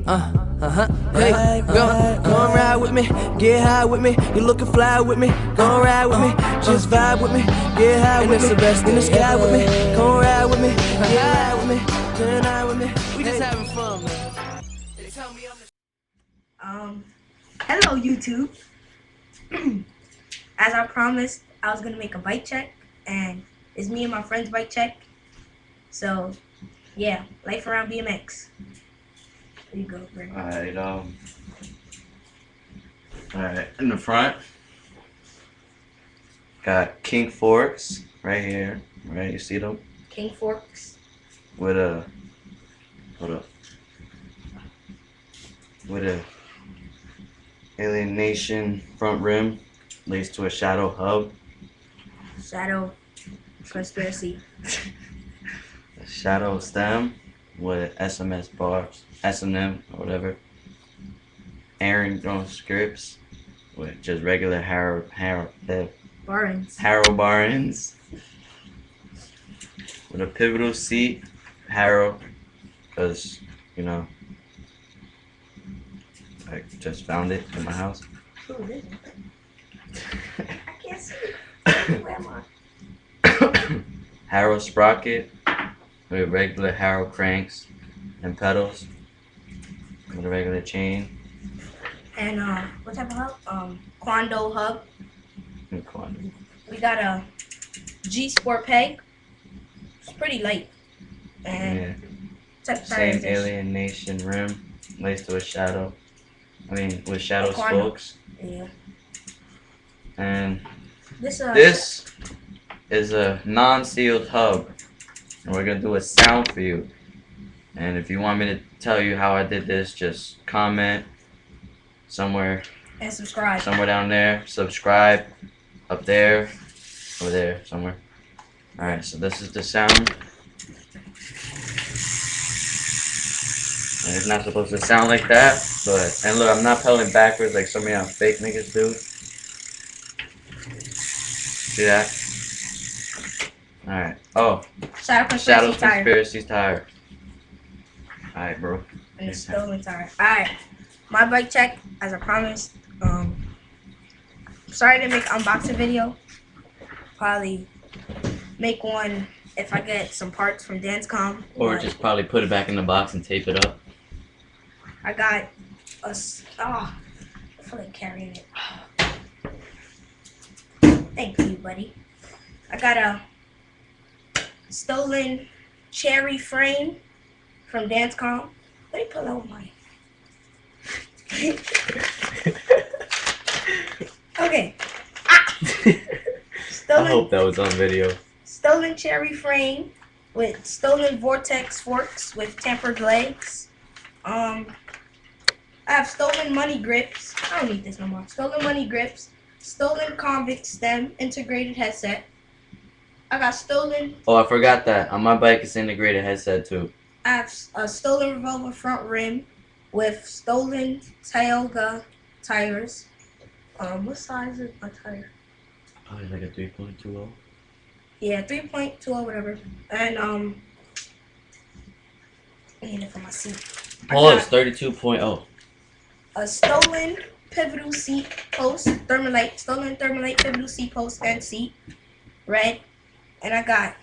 Hey, go and ride with me, get high with me. You looking fly with me, go and ride with me. Just vibe with me, get high with me. The best in the sky with me, go and ride with me, get high with me, tonight with me. We just having fun, man. They tell me I'm Hello YouTube. As I promised, I was gonna make a bike check, and it's me and my friend's bike check. So, yeah, Life Around BMX. There you go, Greg. Alright, in the front, got King Forks right here, right? You see them? King Forks. With a, hold up, with a Alien Nation front rim laced to a Shadow hub. Shadow conspiracy. A Shadow stem with SMS bars, S&M or whatever. Aaron scripts with just regular Barnes. Harrow Barnes. With a pivotal seat, Harrow, because, you know, I just found it in my house. Ooh, this is I can't see it. Where am I? Harrow sprocket with regular Harrow cranks and pedals with a regular chain. And what type of hub? Quando hub. And quando. We got a G Sport peg. It's pretty light. And Yeah. type of tire Same is this? Alien Nation rim laced to a Shadow. I mean, with Shadow Quando. spokes. Yeah. And This is a non-sealed hub, and we're gonna do a sound for you. And if you want me to tell you how I did this, just comment somewhere and subscribe. somewhere down there. Subscribe up there, over there, somewhere. All right, so this is the sound. And it's not supposed to sound like that, but and look, I'm not pedaling backwards like some of y'all fake niggas do. See that? Alright. Oh. Shadow Conspiracy tire. Alright, bro. And it's stolen tire. Alright. My bike check, as I promised. Sorry to make an unboxing video. Probably make one if I get some parts from Dancecom. Or just probably put it back in the box and tape it up. I got a... I feel like carrying it. Thank you, buddy. I got a stolen cherry frame from Dancecom. Let me pull out mine. Okay. I hope that was on video. Stolen cherry frame with stolen vortex forks with tempered legs. I have stolen money grips. I don't need this no more. Stolen money grips. Stolen convict stem integrated headset. I got stolen. Oh, I forgot that. On my bike, it's integrated headset too. I have a stolen revolver front rim with stolen Tioga tires. What size is my tire? Probably like a 3.20. Yeah, 3.20 whatever. And I need it for my seat. Oh, it's 32.0. A stolen pivotal seat post, thermalite, stolen thermalite pivotal seat post and seat, red. And I got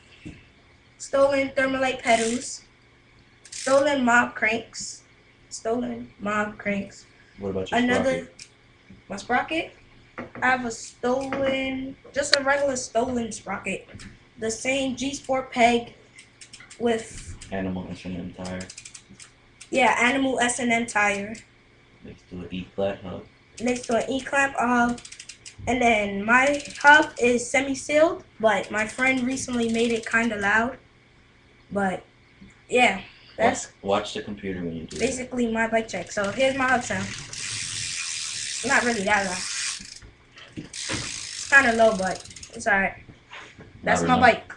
stolen thermalite pedals, stolen mob cranks, What about your sprocket? My sprocket. I have a stolen, just a regular stolen sprocket. The same G Sport peg with Animal S&M tire. Yeah, Animal S&M tire. Next to an E-clamp hub. Next to an E-clamp hub. And then my hub is semi-sealed, but my friend recently made it kind of loud. But yeah, that's watch the computer when you do basically my bike check. So here's my hub sound. Not really that loud. It's kind of low, but it's alright. That's my bike.